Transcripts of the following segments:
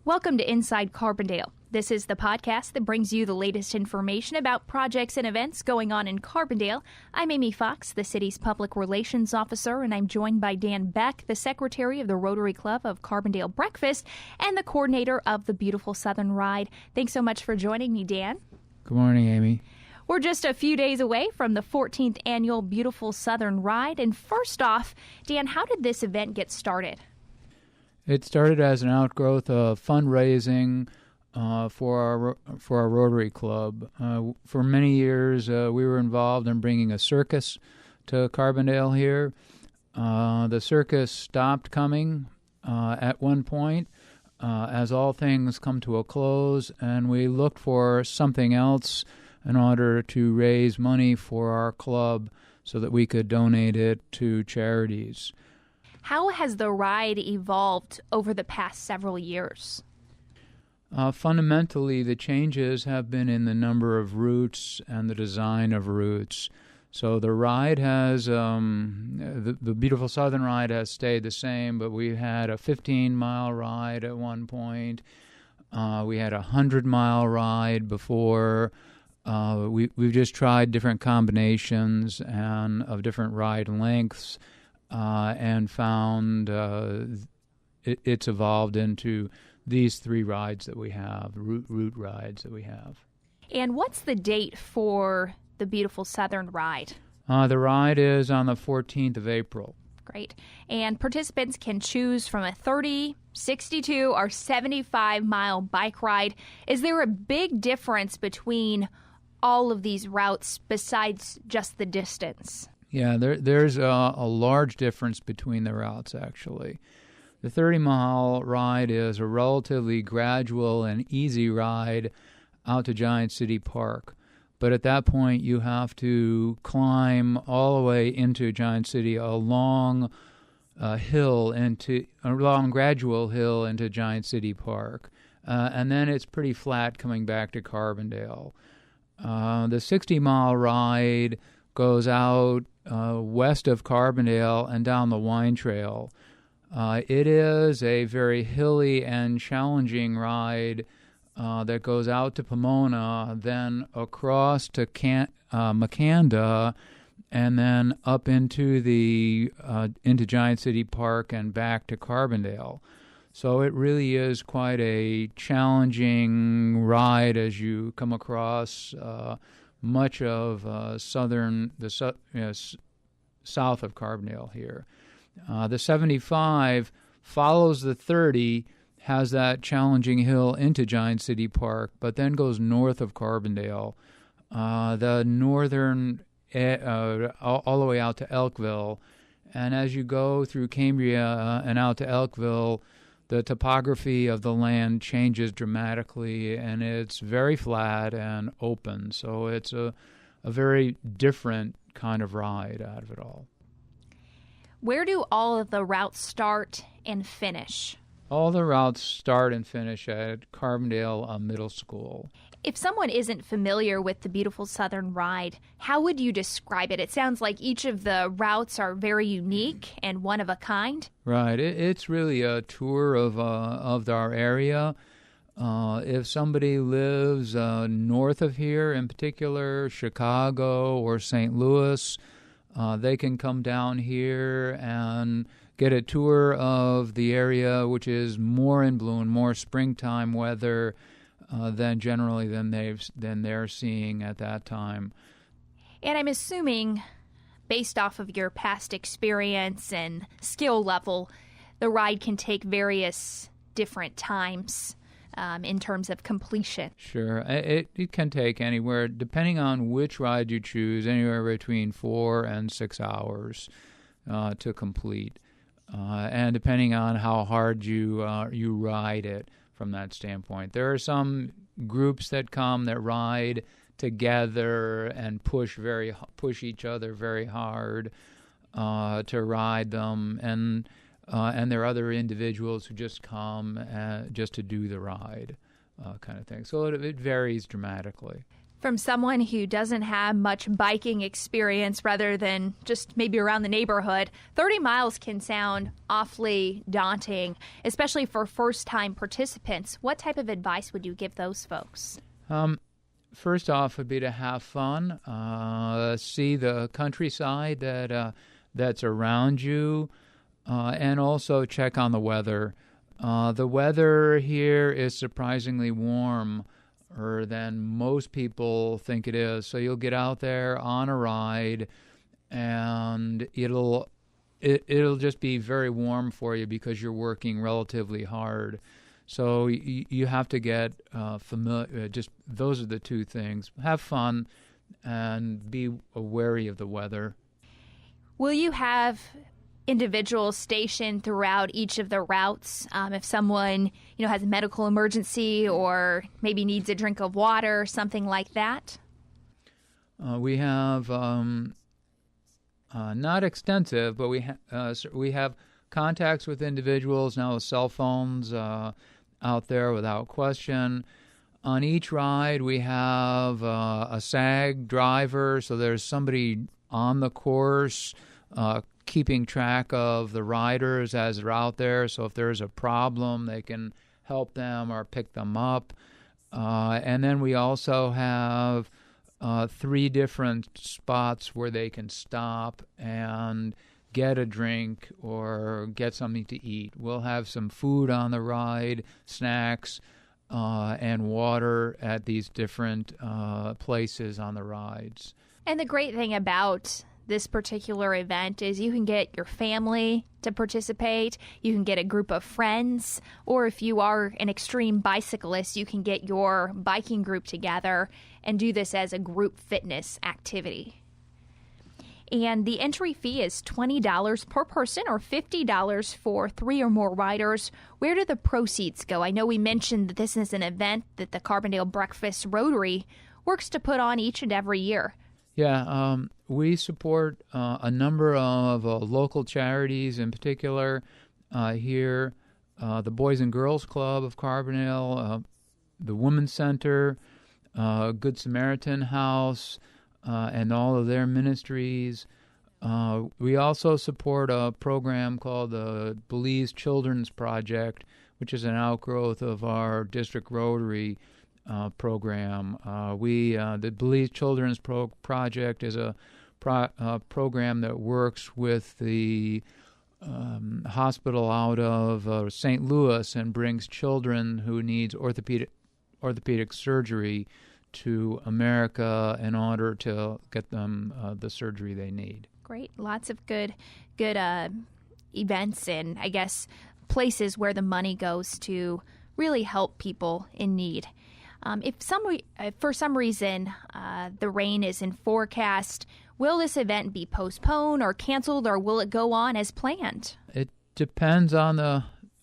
Welcome to Inside Carbondale. This is the podcast that brings you the latest information about projects and events going on in Carbondale. I'm Amy Fox, the city's public relations officer, and I'm joined by Dan Becque, the secretary of the Rotary Club of Carbondale-Breakfast and the coordinator of the Beautiful Southern Ride. Thanks so much for joining me, Dan. Good morning, Amy. We're just a few days away from the 14th annual Beautiful Southern Ride. And first off, Dan, how did this event get started? It started as an outgrowth of fundraising for our Rotary Club. For many years, we were involved in bringing a circus to Carbondale here. The circus stopped coming at one point, as all things come to a close, and we looked for something else in order to raise money for our club so that we could donate it to charities. How has the ride evolved over the past several years? Fundamentally, the changes have been in the number of routes and the design of routes. So the ride has, the Beautiful Southern Ride has stayed the same, but we had a 15-mile ride at one point. We had a 100-mile ride before. We've just tried different combinations and of different ride lengths. And found it's evolved into these three rides that we have, route rides that we have. And what's the date for the Beautiful Southern Ride? The ride is on the 14th of April. Great. And participants can choose from a 30, 62, or 75-mile bike ride. Is there a big difference between all of these routes besides just the distance? Yeah, there's a large difference between the routes, actually. The 30-mile ride is a relatively gradual and easy ride out to Giant City Park. But at that point, you have to climb all the way into Giant City, a long gradual hill into Giant City Park. And then it's pretty flat coming back to Carbondale. The 60-mile ride goes out west of Carbondale and down the Wine Trail. It is a very hilly and challenging ride that goes out to Pomona, then across to Macanda, and then up into Giant City Park and back to Carbondale. So it really is quite a challenging ride as you come across much of south of Carbondale here. The 75 follows the 30, has that challenging hill into Giant City Park, but then goes north of Carbondale. The northern, all the way out to Elkville. And as you go through Cambria and out to Elkville, the topography of the land changes dramatically, and it's very flat and open. So it's a very different kind of ride out of it all. Where do all of the routes start and finish? All the routes start and finish at Carbondale Middle School. If someone isn't familiar with the Beautiful Southern Ride, how would you describe it? It sounds like each of the routes are very unique and one of a kind. Right. It's really a tour of our area. If somebody lives north of here, in particular, Chicago or St. Louis, they can come down here and get a tour of the area, which is more in bloom, more springtime weather than they're seeing at that time. And I'm assuming, based off of your past experience and skill level, the ride can take various different times in terms of completion. Sure. It can take anywhere, depending on which ride you choose, anywhere between 4 and 6 hours to complete. And depending on how hard you ride it from that standpoint. There are some groups that come that ride together and push each other very hard to ride them, and there are other individuals who just come just to do the ride, kind of thing. So it varies dramatically. From someone who doesn't have much biking experience rather than just maybe around the neighborhood, 30 miles can sound awfully daunting, especially for first-time participants. What type of advice would you give those folks? First off would be to have fun, see the countryside that's around you, and also check on the weather. The weather here is surprisingly warmer than most people think it is. So you'll get out there on a ride, and it'll just be very warm for you because you're working relatively hard. So you have to get familiar. Just those are the two things: have fun and be wary of the weather. Will you have individuals stationed throughout each of the routes? If someone, has a medical emergency or maybe needs a drink of water, something like that? We have not extensive, but we have contacts with individuals now with cell phones out there without question. On each ride, we have a SAG driver, so there's somebody on the course keeping track of the riders as they're out there. So if there's a problem, they can help them or pick them up. And then we also have 3 different spots where they can stop and get a drink or get something to eat. We'll have some food on the ride, snacks, and water at these different places on the rides. And the great thing about this particular event is you can get your family to participate, you can get a group of friends, or if you are an extreme bicyclist, you can get your biking group together and do this as a group fitness activity. And the entry fee is $20 per person or $50 for 3 or more riders. Where do the proceeds go? I know we mentioned that this is an event that the Carbondale-Breakfast Rotary works to put on each and every year. Yeah, we support a number of local charities, in particular here, the Boys and Girls Club of Carbondale, the Women's Center, Good Samaritan House, and all of their ministries. We also support a program called the Belize Children's Project, which is an outgrowth of our district Rotary program. The Belize Children's Project is a program that works with the hospital out of St. Louis and brings children who needs orthopedic surgery to America in order to get them the surgery they need. Great. Lots of good events and, I guess, places where the money goes to really help people in need. If for some reason the rain is in forecast, will this event be postponed or canceled, or will it go on as planned? It depends on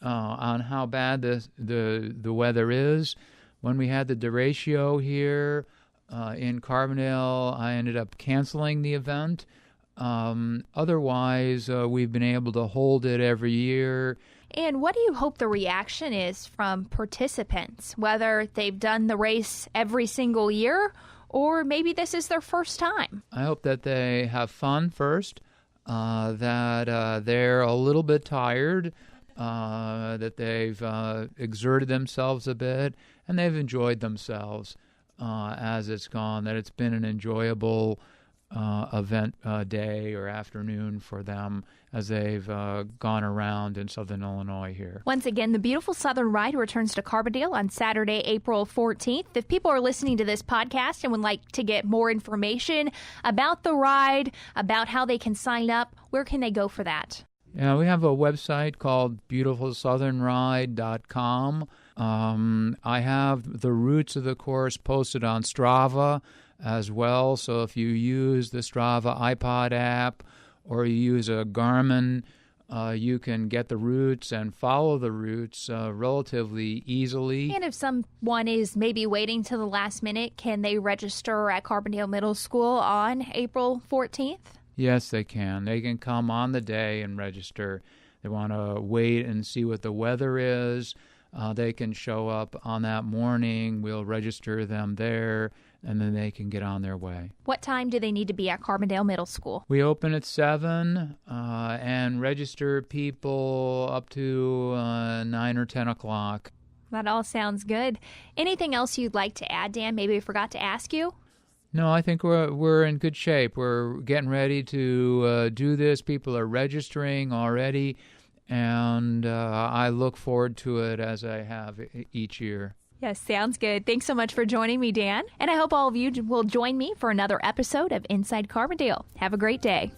how bad the weather is. When we had the derecho here in Carbondale, I ended up canceling the event. Otherwise, we've been able to hold it every year. And what do you hope the reaction is from participants, whether they've done the race every single year or maybe this is their first time? I hope that they have fun first, that they're a little bit tired, that they've exerted themselves a bit, and they've enjoyed themselves as it's gone, that it's been an enjoyable event day or afternoon for them as they've gone around in Southern Illinois here. Once again, the beautiful Southern Ride returns to Carbondale on Saturday, April 14th. If people are listening to this podcast and would like to get more information about the ride, about how they can sign up, where can they go for that? Yeah, we have a website called beautifulsouthernride.com. I have the routes of the course posted on Strava as well, so if you use the Strava iPod app or you use a Garmin, you can get the routes and follow the routes relatively easily. And if someone is maybe waiting till the last minute, can they register at Carbondale Middle School on April 14th? Yes, they can. They can come on the day and register. They want to wait and see what the weather is. They can show up on that morning. We'll register them there. and then they can get on their way. What time do they need to be at Carbondale Middle School? We open at 7 and register people up to 9 or 10 o'clock. That all sounds good. Anything else you'd like to add, Dan? Maybe we forgot to ask you? No, I think we're in good shape. We're getting ready to do this. People are registering already, and I look forward to it as I have each year. Yes, sounds good. Thanks so much for joining me, Dan. And I hope all of you will join me for another episode of Inside Carbondale. Have a great day.